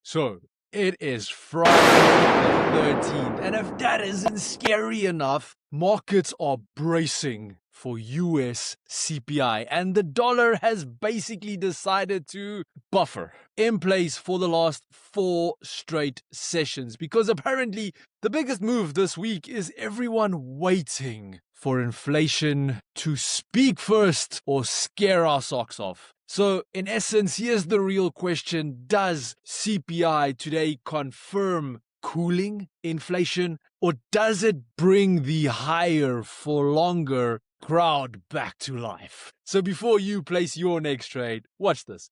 So, it is Friday the 13th, and if that isn't scary enough, markets are bracing for US CPI, and the dollar has basically decided to buffer in place for the last 4 straight sessions, because apparently the biggest move this week is everyone waiting for inflation to speak first or scare our socks off. So, in essence, here's the real question. Does CPI today confirm cooling inflation, or does it bring the higher for longer crowd back to life? So before you place your next trade, watch this.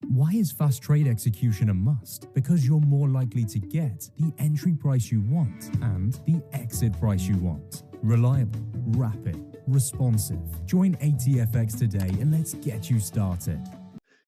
Why is fast trade execution a must? Because you're more likely to get the entry price you want and the exit price you want. Reliable, rapid, responsive. Join ATFX today and let's get you started.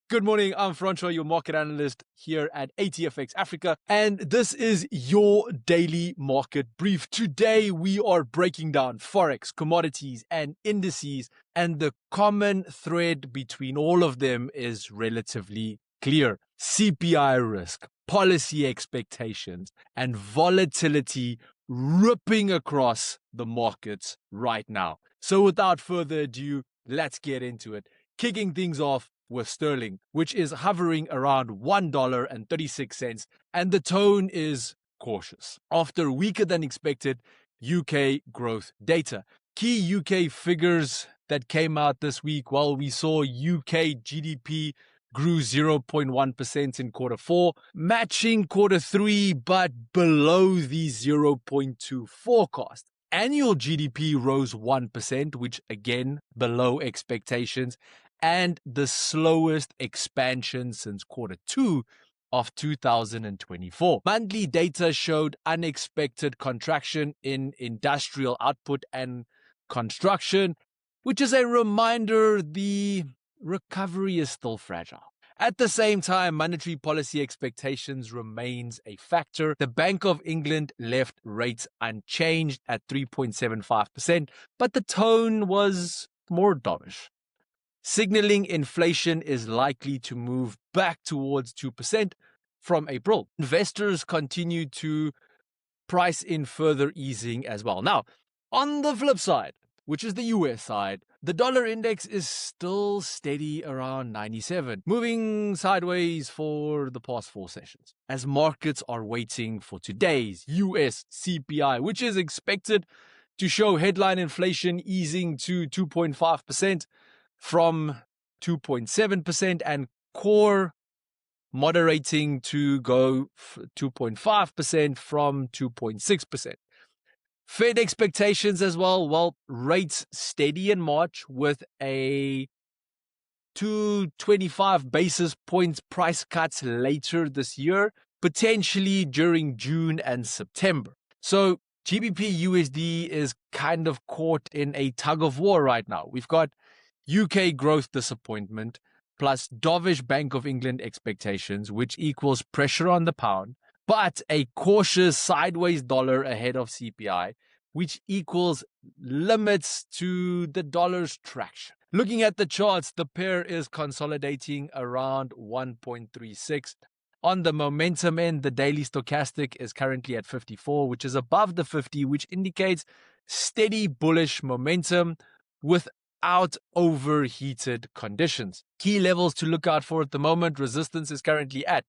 Good morning, I'm Francois, your market analyst here at ATFX Africa, and this is your daily market brief. Today we are breaking down forex, commodities, and indices, and the common thread between all of them is relatively clear. CPI risk, policy expectations, and volatility ripping across the markets right now. So without further ado, let's get into it. Kicking things off with sterling, which is hovering around $1.36, and the tone is cautious. After weaker than expected UK growth data. Key UK figures that came out this week, well, we saw UK GDP grew 0.1% in quarter 4, matching quarter 3, but below the 0.2 forecast. Annual GDP rose 1%, which again, below expectations, and the slowest expansion since quarter 2 of 2024. Monthly data showed unexpected contraction in industrial output and construction, which is a reminder the recovery is still fragile. At the same time, monetary policy expectations remains a factor. The Bank of England left rates unchanged at 3.75%, but the tone was more dovish, signaling inflation is likely to move back towards 2% from April. Investors continue to price in further easing as well. Now, on the flip side, which is the US side, the dollar index is still steady around 97, moving sideways for the past 4 sessions, as markets are waiting for today's US CPI, which is expected to show headline inflation easing to 2.5%. from 2.7% and core moderating to go 2.5% from 2.6%. Fed expectations as well, rates steady in March with a 225 basis points price cuts later this year, potentially during June and September. So GBP USD is kind of caught in a tug of war right now. We've got UK growth disappointment, plus dovish Bank of England expectations, which equals pressure on the pound, but a cautious sideways dollar ahead of CPI, which equals limits to the dollar's traction. Looking at the charts, the pair is consolidating around 1.36. On the momentum end, the daily stochastic is currently at 54, which is above the 50, which indicates steady bullish momentum without overheated conditions. Key levels to look out for at the moment: resistance is currently at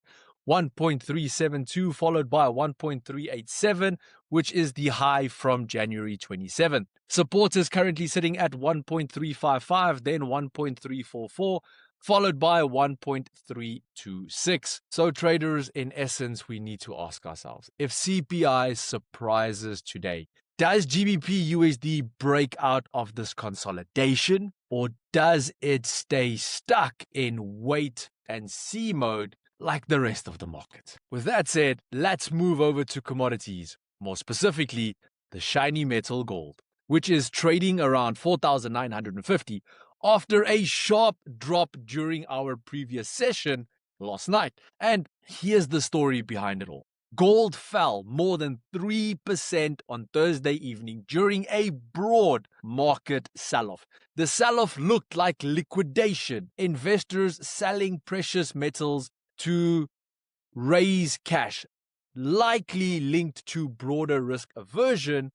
1.372, followed by 1.387, which is the high from January 27. Support is currently sitting at 1.355, then 1.344, followed by 1.326. So traders, in essence, we need to ask ourselves, if CPI surprises today, does GBP USD break out of this consolidation, or does it stay stuck in wait and see mode like the rest of the market? With that said, let's move over to commodities, more specifically the shiny metal gold, which is trading around 4,950 after a sharp drop during our previous session last night. And here's the story behind it all. Gold fell more than 3% on Thursday evening during a broad market sell-off. The sell-off looked like liquidation, investors selling precious metals to raise cash, likely linked to broader risk aversion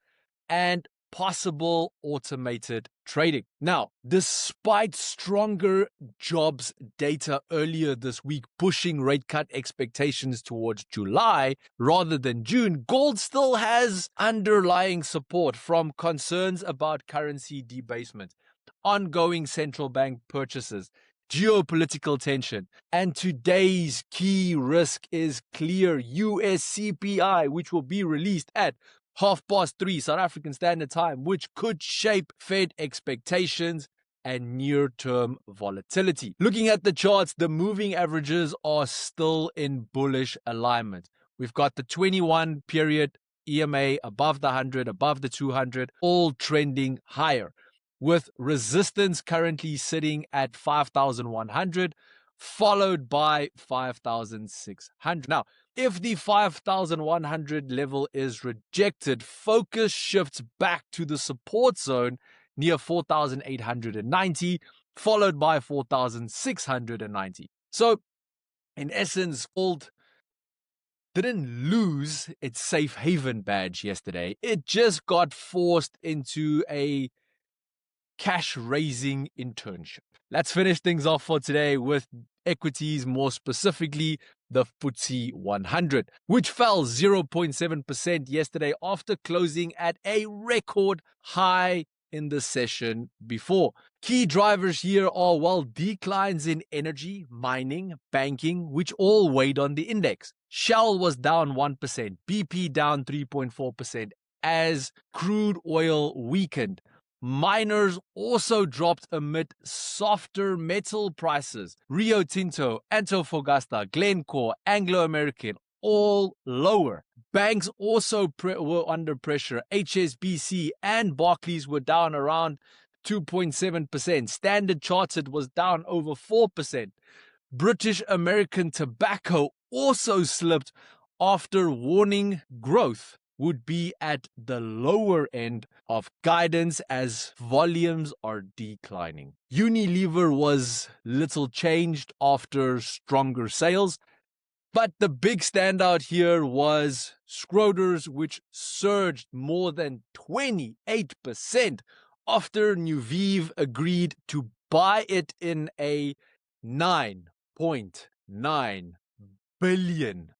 and possible automated trading. Now, despite stronger jobs data earlier this week pushing rate cut expectations towards July rather than June, gold still has underlying support from concerns about currency debasement, ongoing central bank purchases, geopolitical tension, and today's key risk is clear: US CPI, which will be released at 3:30 South African Standard Time, which could shape Fed expectations and near-term volatility. Looking at the charts, the moving averages are still in bullish alignment. We've got the 21 period EMA above the 100, above the 200, all trending higher, with resistance currently sitting at 5,100, followed by 5,600. Now, if the 5,100 level is rejected, focus shifts back to the support zone near 4,890, followed by 4,690. So, in essence, gold didn't lose its safe haven badge yesterday. It just got forced into a cash-raising internship. Let's finish things off for today with equities, more specifically the FTSE 100, which fell 0.7% yesterday after closing at a record high in the session before. Key drivers here are, well, declines in energy, mining, banking, which all weighed on the index. Shell was down 1%, BP down 3.4% as crude oil weakened. Miners also dropped amid softer metal prices. Rio Tinto, Antofagasta, Glencore, Anglo American, all lower. Banks also were under pressure. HSBC and Barclays were down around 2.7%. Standard Chartered was down over 4%. British American Tobacco also slipped after warning growth would be at the lower end of guidance as volumes are declining. Unilever was little changed after stronger sales, but the big standout here was Schroders, which surged more than 28% after Nuvive agreed to buy it in a £9.9 billion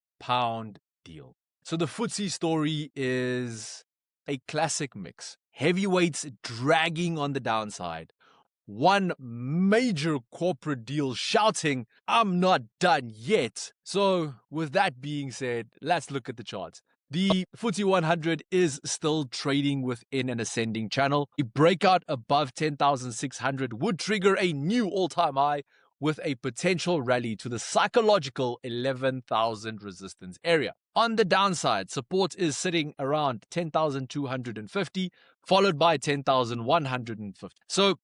deal. So the FTSE story is a classic mix. Heavyweights dragging on the downside. One major corporate deal shouting, "I'm not done yet." So with that being said, let's look at the charts. The FTSE 100 is still trading within an ascending channel. A breakout above 10,600 would trigger a new all-time high with a potential rally to the psychological 11,000 resistance area. On the downside, support is sitting around 10,250, followed by 10,150. So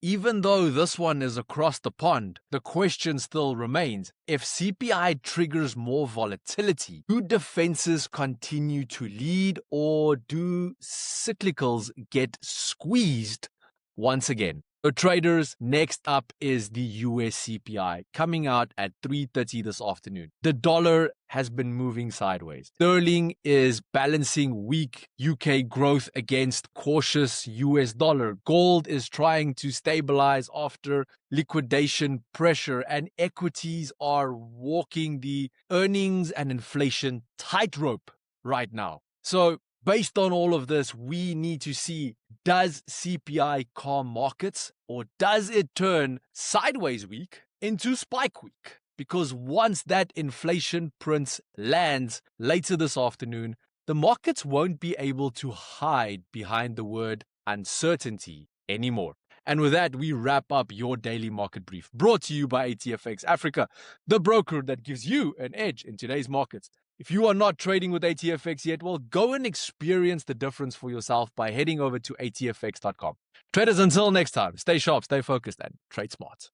even though this one is across the pond, the question still remains: if CPI triggers more volatility, do defenses continue to lead, or do cyclicals get squeezed once again? So traders, next up is the US CPI coming out at 3:30 this afternoon. The dollar has been moving sideways. Sterling is balancing weak UK growth against cautious US dollar. Gold is trying to stabilize after liquidation pressure, and equities are walking the earnings and inflation tightrope right now. So based on all of this, we need to see, does CPI calm markets, or does it turn sideways week into spike week? Because once that inflation print lands later this afternoon, the markets won't be able to hide behind the word uncertainty anymore. And with that, we wrap up your daily market brief, brought to you by ATFX Africa, the broker that gives you an edge in today's markets. If you are not trading with ATFX yet, well, go and experience the difference for yourself by heading over to atfx.com. Traders, until next time, stay sharp, stay focused, and trade smart.